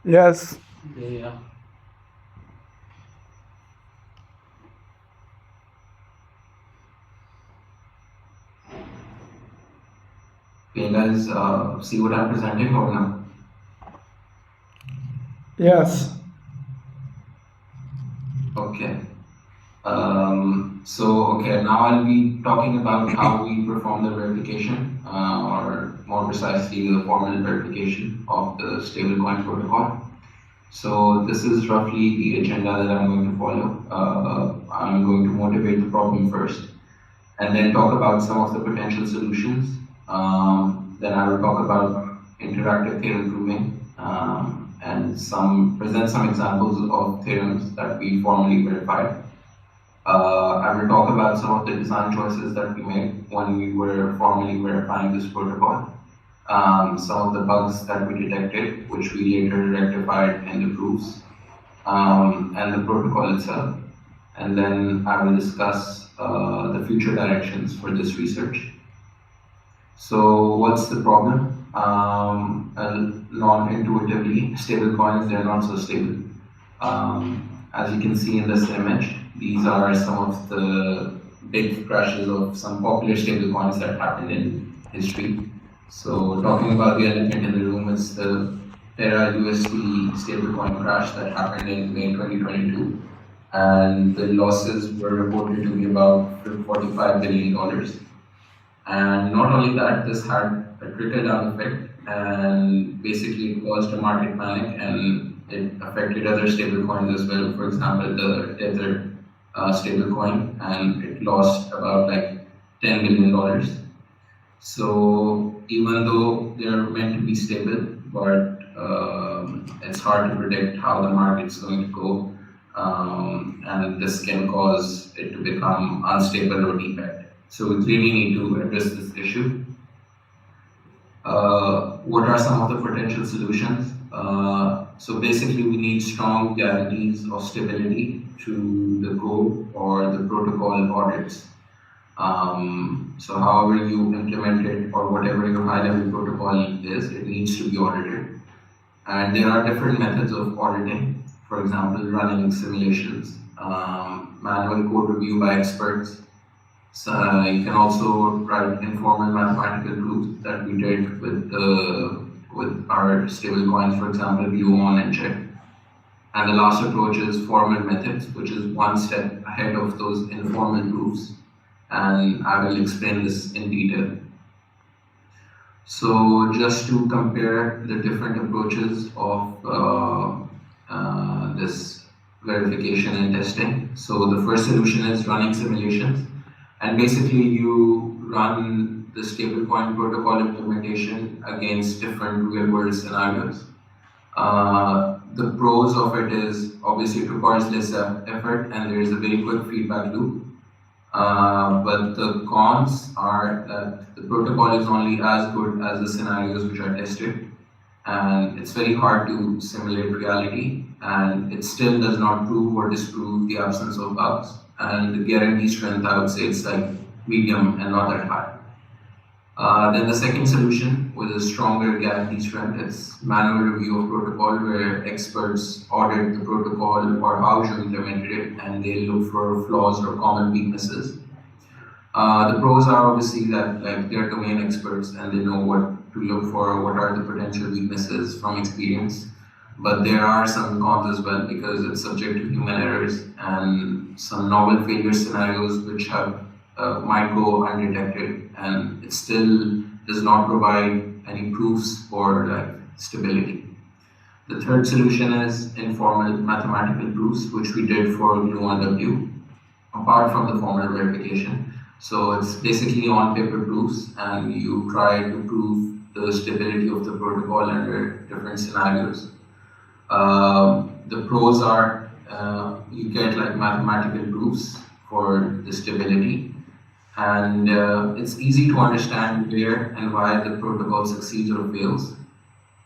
Yes. Yeah. Can you guys see what I'm presenting or no? Yes. Okay. Okay, now I'll be talking about how we perform the verification, or more precisely, the formal verification of the stablecoin protocol. So this is roughly the agenda that I'm going to follow. I'm going to motivate the problem first, and then talk about some of the potential solutions. Then I will talk about interactive theorem proving, and present some examples of theorems that we formally verified. I will talk about some of the design choices that we made when we were formally verifying this protocol. Some of the bugs that we detected, which we later rectified in the proofs, and the protocol itself. And then I will discuss the future directions for this research. So what's the problem? Non-intuitively, stable coins, they're not so stable. As you can see in this image, these are some of the big crashes of some popular stable coins that happened in history. So talking about the elephant in the room is the Terra USD stablecoin crash that happened in May 2022. And the losses were reported to be about $45 billion. And not only that, this had a trickle-down effect, and basically it caused a market panic, and it affected other stablecoins as well. For example, the Tether stablecoin, and it lost about like $10 billion. So even though they're meant to be stable, but it's hard to predict how the market's going to go, and this can cause it to become unstable or defect. So we really need to address this issue. What are some of the potential solutions? So basically, we need strong guarantees of stability to the code or the protocol audits. So however you implement it, or whatever your high-level protocol is, it needs to be audited. And there are different methods of auditing. For example, running simulations, manual code review by experts. So you can also write informal mathematical proofs that we did with our stablecoins, for example, Gluon and Check. And the last approach is formal methods, which is one step ahead of those informal proofs. And I will explain this in detail. So just to compare the different approaches of this verification and testing. So the first solution is running simulations. And basically you run the stablecoin protocol implementation against different real-world scenarios. The pros of it is obviously it requires less effort, and there is a very quick feedback loop. But the cons are that the protocol is only as good as the scenarios which are tested, and it's very hard to simulate reality, and it still does not prove or disprove the absence of bugs. And the guarantee strength, I would say it's like medium and not that high. Then the second solution with a stronger guarantee strength is manual review of protocol, where experts audit the protocol or how you implemented it, and they look for flaws or common weaknesses. The pros are obviously that like they're domain experts and they know what to look for, what are the potential weaknesses from experience. But there are some cons as well, because it's subject to human errors and some novel failure scenarios which have might go undetected, and it still does not provide any proofs for like stability. The third solution is informal mathematical proofs, which we did for Gluon W, apart from the formal verification. So it's basically on-paper proofs, and you try to prove the stability of the protocol under different scenarios. The pros are you get like mathematical proofs for the stability, and it's easy to understand where and why the protocol succeeds or fails.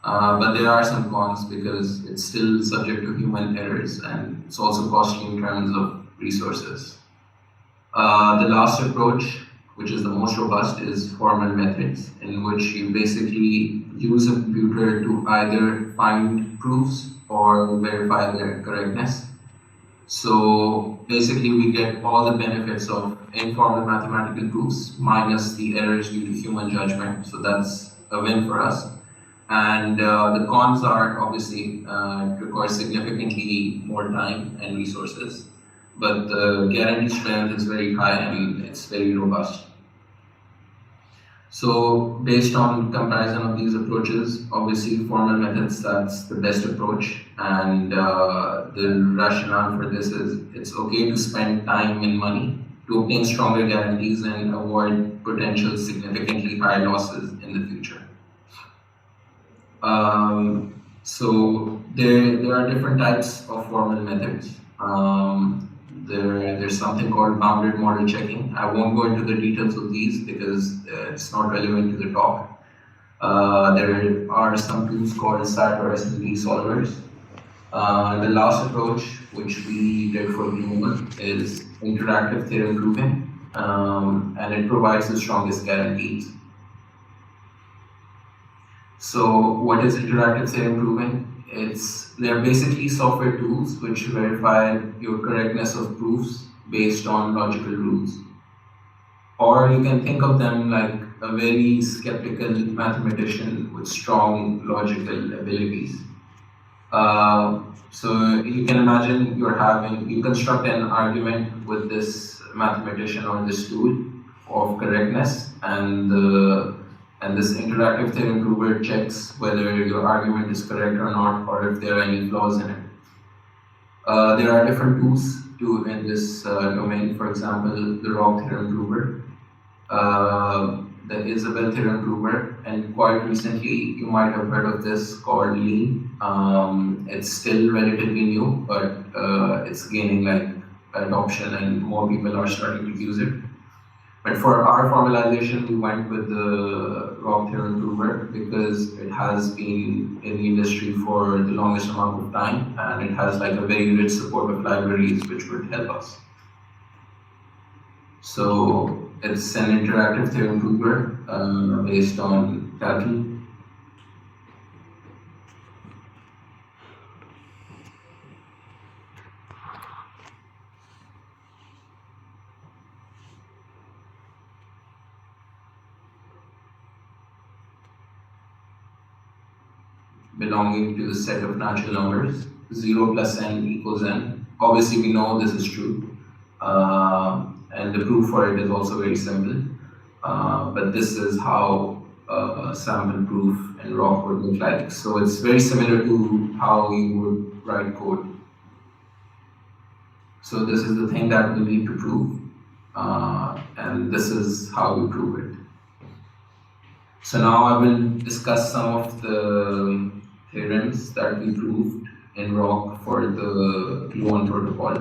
But there are some cons, because it's still subject to human errors, and it's also costly in terms of resources. The last approach, which is the most robust, is formal methods, in which you basically use a computer to either find proofs or verify their correctness. So basically, we get all the benefits of informal mathematical proofs minus the errors due to human judgment. So that's a win for us. And the cons are obviously it requires significantly more time and resources, but the guarantee strength is very high and it's very robust. So based on comparison of these approaches, obviously formal methods, that's the best approach. And the rationale for this is it's okay to spend time and money to obtain stronger guarantees and avoid potential significantly higher losses in the future. So there are different types of formal methods. There's something called bounded model checking. I won't go into the details of these because it's not relevant to the talk. There are some tools called SAT or SNP solvers. The last approach, which we did for Gluon, is interactive theorem proving, and it provides the strongest guarantees. So what is interactive theorem proving? They're basically software tools which verify your correctness of proofs based on logical rules. Or you can think of them like a very skeptical mathematician with strong logical abilities. So you can imagine you construct an argument with this mathematician or this tool of correctness, and this interactive theorem prover checks whether your argument is correct or not, or if there are any flaws in it. There are different tools in this domain. For example, the Rock theorem prover, the Isabel theorem prover, and quite recently you might have heard of this called Lean. It's still relatively new, but it's gaining like adoption and more people are starting to use it. But for our formalization, we went with the Rock theorem prover because it has been in the industry for the longest amount of time, and it has like a very rich support of libraries which would help us. So it's an interactive theorem prover based on Calculus. Belonging to the set of natural numbers, 0 plus n equals n. Obviously, we know this is true, and the proof for it is also very simple. But this is how sample proof in Rock would look like. So it's very similar to how you would write code. So this is the thing that we need to prove, and this is how we prove it. So now I will discuss some of the theorems that we proved in Rock for the Gluon protocol.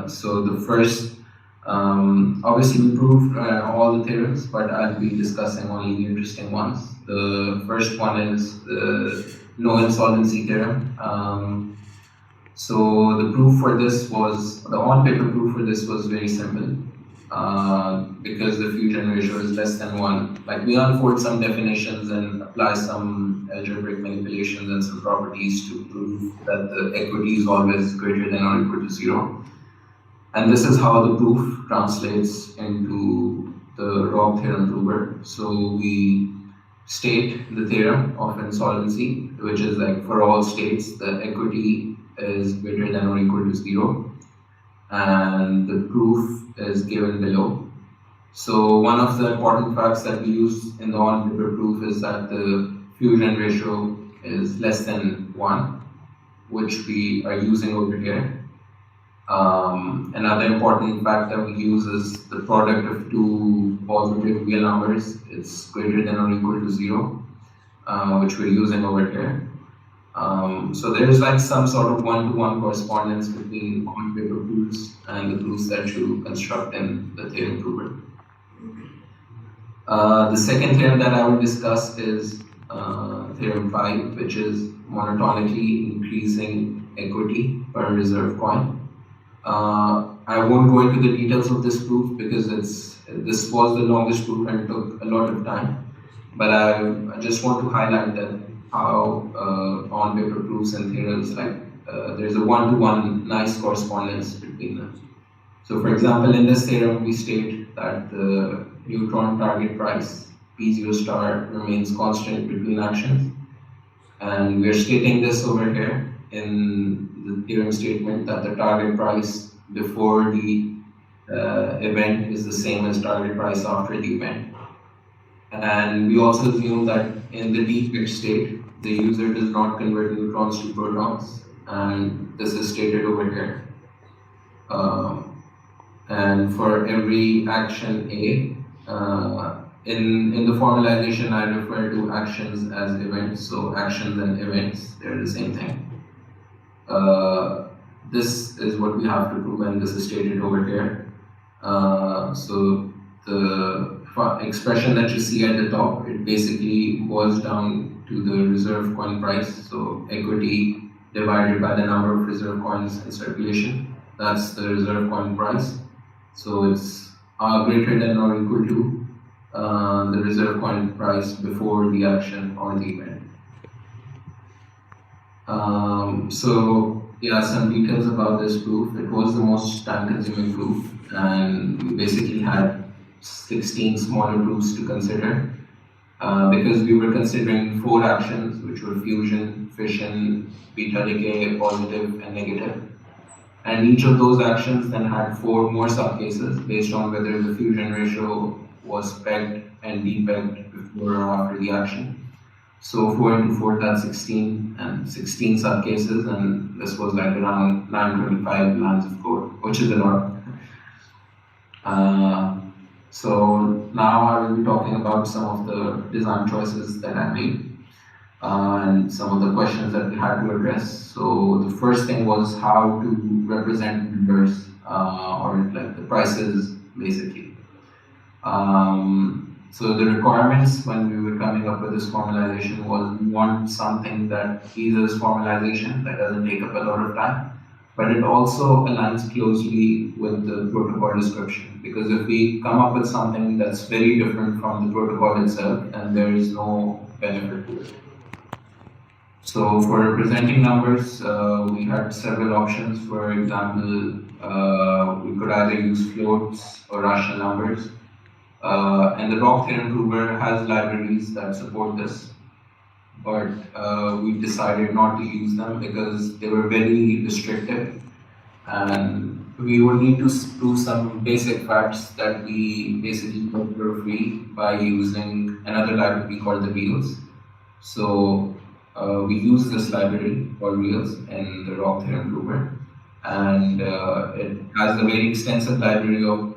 So the first, obviously we proved all the theorems, but I'll be discussing only the interesting ones. The first one is the no insolvency theorem. So the proof for this was, the on-paper proof for this was very simple. Because the fusion ratio is less than 1. Like we unfold some definitions and apply some algebraic manipulations and some properties to prove that the equity is always greater than or equal to 0. And this is how the proof translates into the Rock theorem prover. So we state the theorem of insolvency, which is like for all states, the equity is greater than or equal to 0. And the proof is given below. So one of the important facts that we use in the on-paper proof is that the fusion ratio is less than 1, which we are using over here. Another important fact that we use is the product of two positive real numbers is greater than or equal to 0, which we're using over here. So there is like some sort of one-to-one correspondence between on-paper proofs and the proofs that you construct in the theorem prover. The second theorem that I will discuss is theorem 5, which is monotonically increasing equity per reserve coin. I won't go into the details of this proof because this was the longest proof and took a lot of time. But I just want to highlight that how on-paper proofs and theorems, like there's a one-to-one nice correspondence between them. So for example, in this theorem, we state that the neutron target price P0 star remains constant between actions. And we're stating this over here in the theorem statement that the target price before the event is the same as target price after the event. And we also assume that in the defect state, the user does not convert neutrons to protons, and this is stated over here. And for every action A, in the formalization, I refer to actions as events, so actions and events, they're the same thing. This is what we have to prove, and this is stated over here. So the expression that you see at the top, it basically boils down to the reserve coin price, so equity divided by the number of reserve coins in circulation. That's the reserve coin price. So it's greater than or equal to the reserve coin price before the action or the event. So yeah, some details about this proof. It was the most time-consuming proof, and we basically had 16 smaller proofs to consider because we were considering 4 actions, which were fusion, fission, beta decay, positive, and negative. And each of those actions then had 4 more subcases based on whether the fusion ratio was pegged and depegged before or after the action. So 4 into 4, that's 16, and 16 subcases, and this was like around 925 lines of code, which is a lot. So now I will be talking about some of the design choices that I made and some of the questions that we had to address. So the first thing was how to represent numbers or like the prices basically. So the requirements when we were coming up with this formalization was we want something that eases formalization, that doesn't take up a lot of time, but it also aligns closely with the protocol description, because if we come up with something that's very different from the protocol itself, then there is no benefit to it. So for representing numbers, we had several options. For example, we could either use floats or rational numbers. And the Rock theorem prover has libraries that support this, but we decided not to use them because they were very restrictive, and we would need to prove some basic facts that we basically got for free by using another library called the Wheels. So we use this library called Wheels in the Rock theorem prover, and it has a very extensive library of